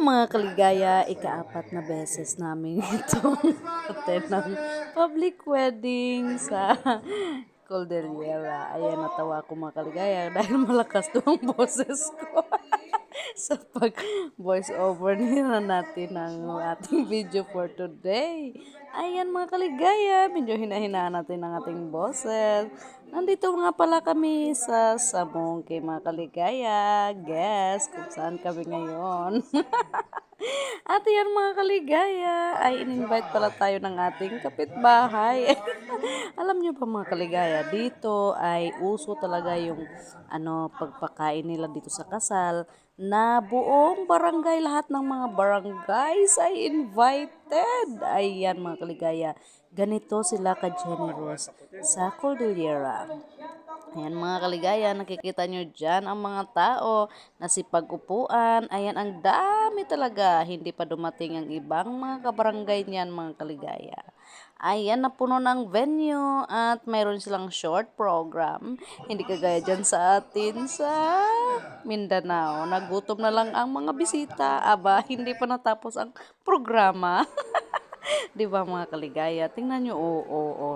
Mga kaligaya, ikaapat na beses namin itong attend ng public wedding sa Cordillera. Ayan, natawa ako mga kaligaya dahil malakas doon ang boses ko. Sa pag voice over nila natin ng ating video for today. Ayan mga kaligaya, medyo hinahinaan natin ang ating boses. Nandito nga pala kami sa Sabong kay mga kaligaya. Guess kung saan kami ngayon. At yan mga kaligaya, ay in-invite pala tayo ng ating kapitbahay. Alam niyo pa mga kaligaya, dito ay uso talaga yung pagpakain nila dito sa kasal na buong barangay, lahat ng mga barangays ay invited. Ayan mga kaligaya, ganito sila ka-generous sa Cordillera. Ayan mga kaligaya, nakikita nyo dyan ang mga tao na sipag-upuan. Ayan, ang dami talaga. Hindi pa dumating ang ibang mga kabarangay niyan mga kaligaya. Ayan, napuno ng venue at mayroon silang short program. Hindi kagaya dyan sa atin sa Mindanao. Nagutom na lang ang mga bisita. Aba, hindi pa natapos ang programa. 'Di ba mga kaligaya? Tingnan nyo,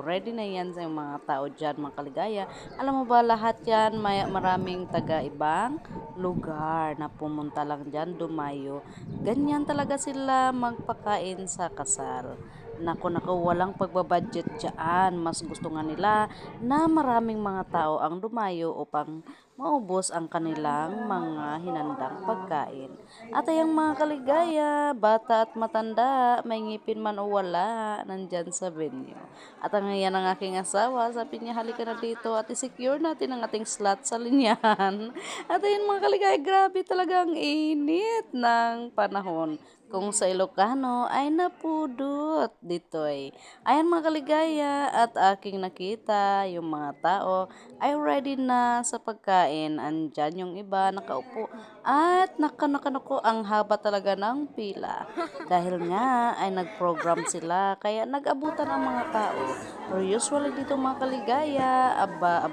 ready na yan sa mga tao dyan, mga kaligaya. Alam mo ba, lahat yan, maraming taga-ibang lugar na pumunta lang dyan, dumayo. Ganyan talaga sila magpakain sa kasal. Naku, walang pagbabudget dyan. Mas gusto nga nila na maraming mga tao ang dumayo upang maubos ang kanilang mga hinandang pagkain. At ayang mga kaligaya, bata at matanda, may ngipin man o wala, nandyan sa venue. At ang yan ang aking asawa, sabi niya, halika na dito at i-secure natin ang ating slot sa linyahan. At ayun mga kaligaya, grabe talaga ang init ng panahon. Kung sa Ilocano ay napudot ditoy. Ayan mga kaligaya, at aking nakita yung mga tao ay ready na sa pagkain. Andyan yung iba nakaupo at nakanako ang haba talaga ng pila. Dahil nga ay nag-program sila kaya nag-abutan ang mga tao. Pero usually dito mga kaligaya, aba,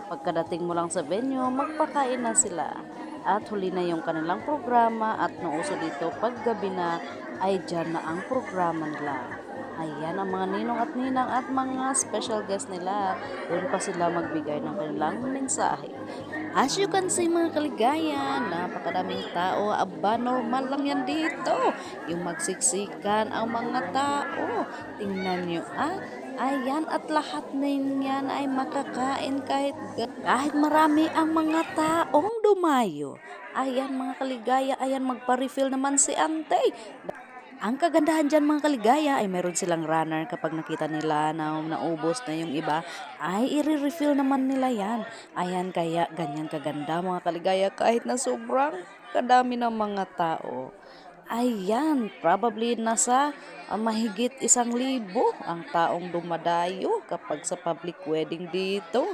pagkadating mo lang sa venue, magpakain na sila. At huli na yung kanilang programa at nauso dito paggabi na ay dyan na ang programa nila. Ayan ang mga ninong at ninang at mga special guest nila. Doon pa sila magbigay ng kanilang mensahe. As you can see mga kaligaya, napakadaming tao. Aba, normal lang yan dito. Yung magsiksikan ang mga tao. Tingnan nyo ayan, at lahat na yan ay makakain kahit marami ang mga taong dumayo. Ayan mga kaligaya, ayan magpa-refill naman si ante. Ang kagandahan dyan mga kaligaya ay meron silang runner kapag nakita nila na naubos na yung iba ay i-refill naman nila yan. Ayan kaya ganyan kaganda mga kaligaya kahit na sobrang kadami ng mga tao. Ayan, probably nasa mahigit 1,000 ang taong dumadayo kapag sa public wedding dito.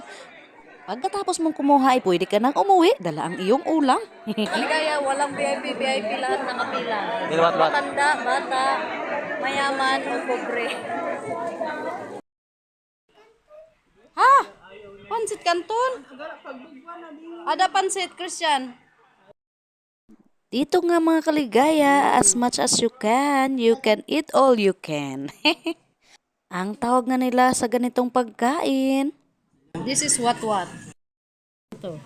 Pagkatapos mong kumuha ay pwede ka nang umuwi, dala ang iyong ulam. Kaya walang VIP, VIP lahat nakapila. What? Matanda, bata, mayaman o pobre. Ha? Pansit Canton? Ada pansit, Christian? Dito nga mga kaligaya, as much as you can eat all you can. Ang tawag nga nila sa ganitong pagkain. This is what? Ito.